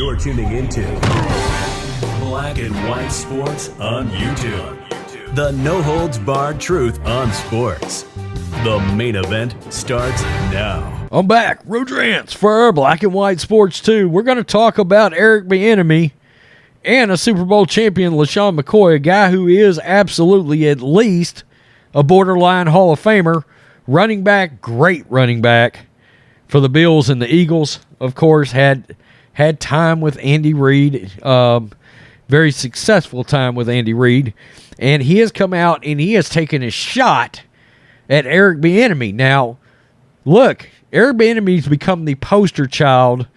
You're tuning into Black and White Sports on YouTube. The no-holds-barred truth on sports. The main event starts now. I'm back. Rodrance for Black and White Sports 2. We're going to talk about Eric Bieniemy and a Super Bowl champion, LeSean McCoy, a guy who is absolutely at least a borderline Hall of Famer. Running back, great running back for the Bills and the Eagles. Of course, had time with Andy Reid, very successful time with Andy Reid, and he has come out and he has taken a shot at Eric Bieniemy. Now, look, Eric Bieniemy's become the poster child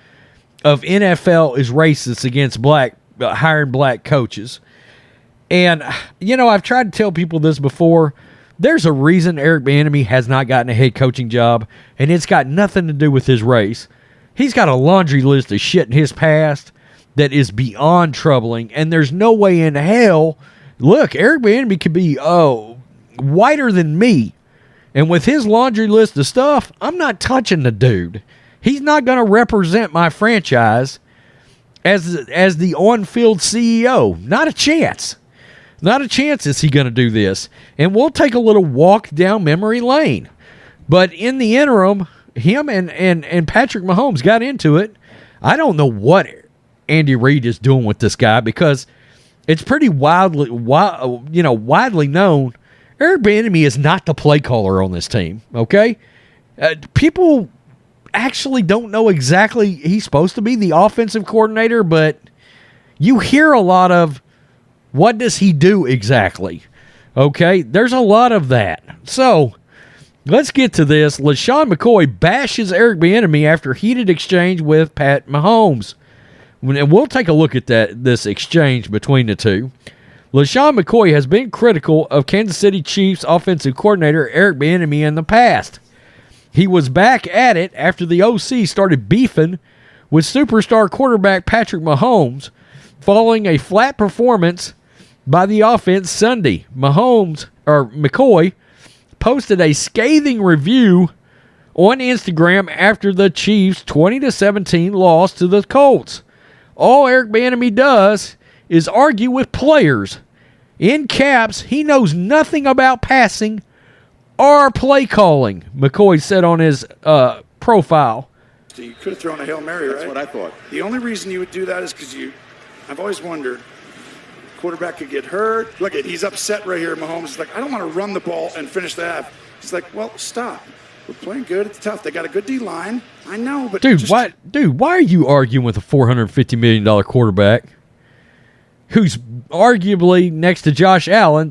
of NFL is racist against hiring black coaches. And, I've tried to tell people this before. There's a reason Eric Bieniemy has not gotten a head coaching job, and it's got nothing to do with his race. He's got a laundry list of shit in his past that is beyond troubling, and there's no way in hell. Look, Eric Bieniemy could be whiter than me, and with his laundry list of stuff, I'm not touching the dude. He's not going to represent my franchise as the on-field CEO. Not a chance. Not a chance is he going to do this. And we'll take a little walk down memory lane. But in the interim, him and Patrick Mahomes got into it. I don't know what Andy Reid is doing with this guy, because it's pretty widely known Eric Bieniemy is not the play caller on this team, okay? People actually don't know exactly. He's supposed to be the offensive coordinator, but you hear a lot of, what does he do exactly? Okay, there's a lot of that. So, let's get to this. LeSean McCoy bashes Eric Bieniemy after heated exchange with Pat Mahomes. And we'll take a look at this exchange between the two. LeSean McCoy has been critical of Kansas City Chiefs offensive coordinator Eric Bieniemy in the past. He was back at it after the OC started beefing with superstar quarterback Patrick Mahomes following a flat performance by the offense Sunday. McCoy posted a scathing review on Instagram after the Chiefs' 20-17 loss to the Colts. All Eric Bieniemy does is argue with players. In caps, he knows nothing about passing or play calling, McCoy said on his profile. So you could have thrown a Hail Mary, right? That's what I thought. The only reason you would do that is because I've always wondered, quarterback could get hurt. Look, he's upset right here. Mahomes is like, I don't want to run the ball and finish the half. He's like, well, stop. We're playing good. It's tough. They got a good D-line. I know, but why are you arguing with a $450 million quarterback who's arguably, next to Josh Allen,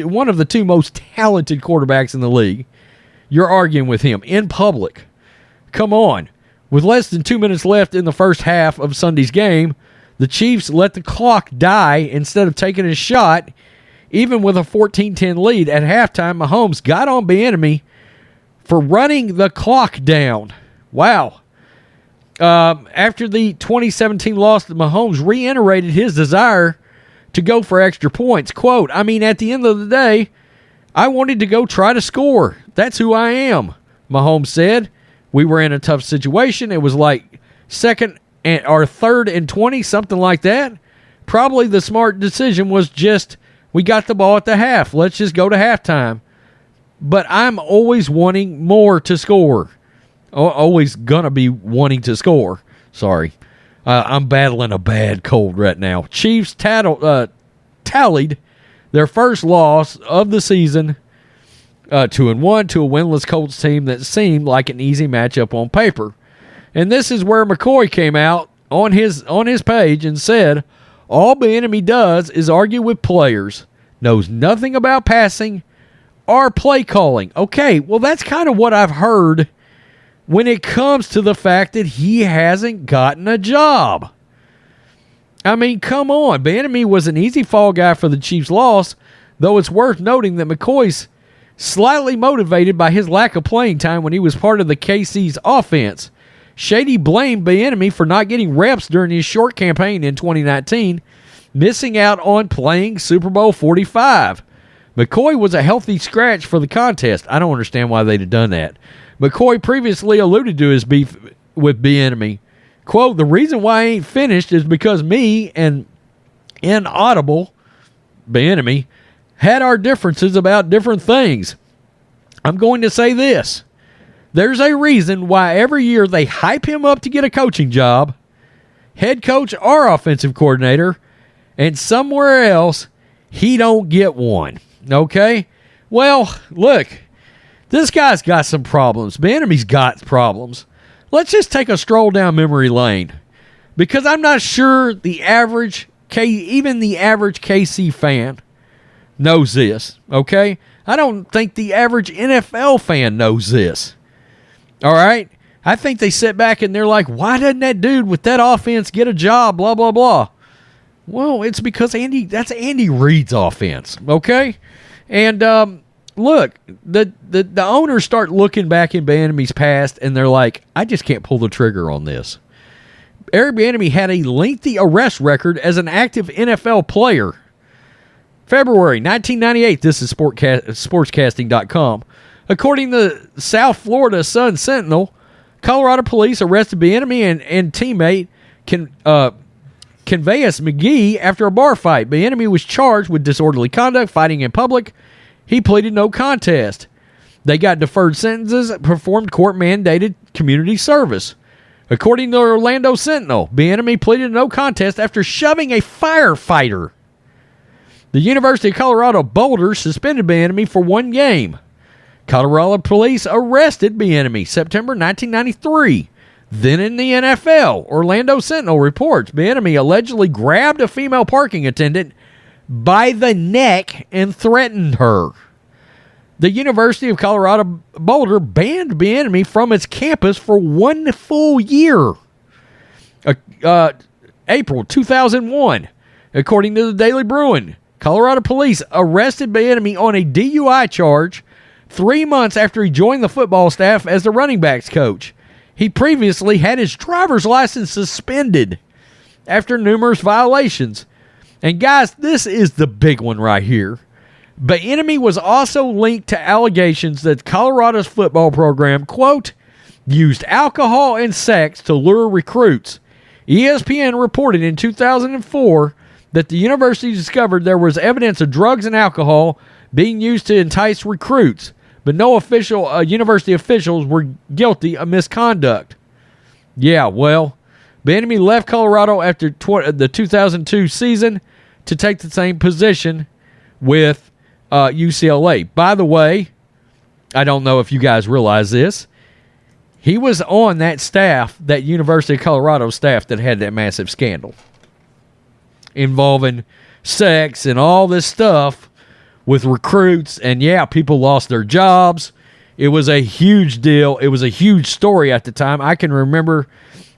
one of the two most talented quarterbacks in the league? You're arguing with him in public. Come on. With less than 2 minutes left in the first half of Sunday's game, the Chiefs let the clock die instead of taking a shot. Even with a 14-10 lead at halftime, Mahomes got on Bieniemy for running the clock down. Wow. After the 2017 loss, Mahomes reiterated his desire to go for extra points. Quote, at the end of the day, I wanted to go try to score. That's who I am, Mahomes said. We were in a tough situation. It was like third and 20, something like that. Probably the smart decision was just, we got the ball at the half. Let's just go to halftime. But I'm always wanting more to score. Always going to be wanting to score. Sorry. I'm battling a bad cold right now. Chiefs tallied their first loss of the season, 2-1, to a winless Colts team that seemed like an easy matchup on paper. And this is where McCoy came out on his page and said, all Bieniemy does is argue with players, knows nothing about passing or play calling. Okay, well, that's kind of what I've heard when it comes to the fact that he hasn't gotten a job. Come on. Bieniemy was an easy fall guy for the Chiefs' loss, though it's worth noting that McCoy's slightly motivated by his lack of playing time when he was part of the KC's offense. Shady blamed Bieniemy for not getting reps during his short campaign in 2019, missing out on playing Super Bowl 45. McCoy was a healthy scratch for the contest. I don't understand why they'd have done that. McCoy previously alluded to his beef with Bieniemy Quote, the reason why I ain't finished is because me and Inaudible, BIENIEMY, had our differences about different things. I'm going to say this. There's a reason why every year they hype him up to get a coaching job, head coach or offensive coordinator, and somewhere else he don't get one. Okay? Well, look, this guy's got some problems. BIENIEMY's got problems. Let's just take a stroll down memory lane, because I'm not sure even the average KC fan knows this, okay? I don't think the average NFL fan knows this, all right? I think they sit back and they're like, why doesn't that dude with that offense get a job, blah, blah, blah. Well, it's because that's Andy Reid's offense, okay? And look, the owners start looking back in BIENIEMY's past, and they're like, I just can't pull the trigger on this. Eric BIENIEMY had a lengthy arrest record as an active NFL player. February 1998, this is sportscasting.com. According to South Florida Sun-Sentinel, Colorado police arrested BIENIEMY and teammate Canvaeus McGee after a bar fight. BIENIEMY was charged with disorderly conduct, fighting in public. He pleaded no contest. They got deferred sentences, performed court-mandated community service. According to the Orlando Sentinel, BIENIEMY pleaded no contest after shoving a firefighter. The University of Colorado Boulder suspended BIENIEMY for 1 game. Colorado police arrested BIENIEMY September 1993. Then in the NFL, Orlando Sentinel reports BIENIEMY allegedly grabbed a female parking attendant by the neck and threatened her. The University of Colorado Boulder banned BIENIEMY from its campus for 1 full year. April 2001, according to the Daily Bruin, Colorado police arrested BIENIEMY on a DUI charge 3 months after he joined the football staff as the running backs coach. He previously had his driver's license suspended after numerous violations. And guys, this is the big one right here. BIENIEMY was also linked to allegations that Colorado's football program, quote, used alcohol and sex to lure recruits. ESPN reported in 2004 that the university discovered there was evidence of drugs and alcohol being used to entice recruits, but no university officials were guilty of misconduct. Yeah, well, BIENIEMY left Colorado after the 2002 season to take the same position with UCLA. By the way, I don't know if you guys realize this. He was on that staff, that University of Colorado staff that had that massive scandal involving sex and all this stuff with recruits. And yeah, people lost their jobs. It was a huge deal. It was a huge story at the time. I can remember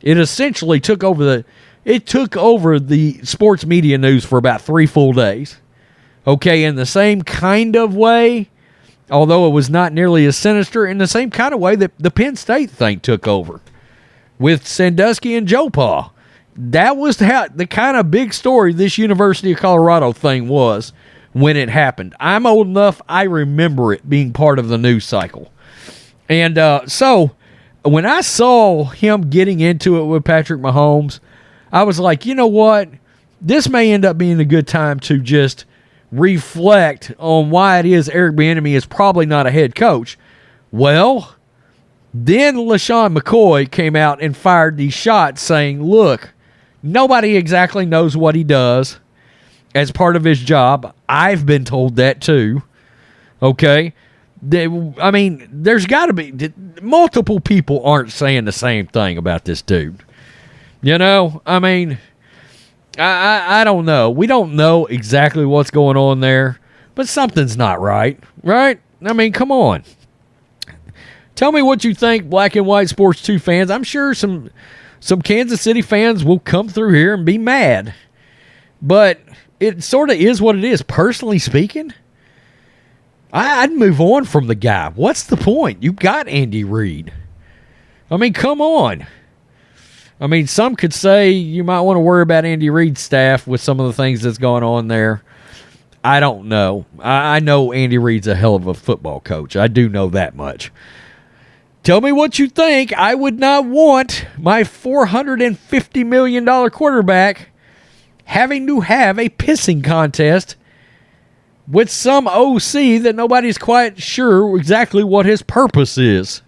it essentially took over the sports media news for about 3 full days. Okay, in the same kind of way, although it was not nearly as sinister, in the same kind of way that the Penn State thing took over with Sandusky and Joe Pa. That was the kind of big story this University of Colorado thing was when it happened. I'm old enough, I remember it being part of the news cycle. And so when I saw him getting into it with Patrick Mahomes, I was like, you know what? This may end up being a good time to just reflect on why it is Eric BIENIEMY is probably not a head coach. Well, then LeSean McCoy came out and fired these shots saying, look, nobody exactly knows what he does as part of his job. I've been told that too. Okay? I mean, there's got to be multiple people aren't saying the same thing about this dude. You know, I mean, I don't know. We don't know exactly what's going on there, but something's not right, right? I mean, come on. Tell me what you think, Black and White Sports 2 fans. I'm sure some Kansas City fans will come through here and be mad, but it sort of is what it is. Personally speaking, I'd move on from the guy. What's the point? You've got Andy Reid. I mean, come on. I mean, some could say you might want to worry about Andy Reid's staff with some of the things that's going on there. I don't know. I know Andy Reid's a hell of a football coach. I do know that much. Tell me what you think. I would not want my $450 million quarterback having to have a pissing contest with some OC that nobody's quite sure exactly what his purpose is.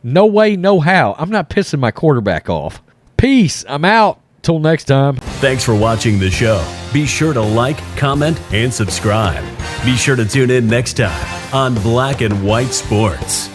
No way, no how. I'm not pissing my quarterback off. Peace. I'm out. Till next time. Thanks for watching the show. Be sure to like, comment, and subscribe. Be sure to tune in next time on Black and White Sports.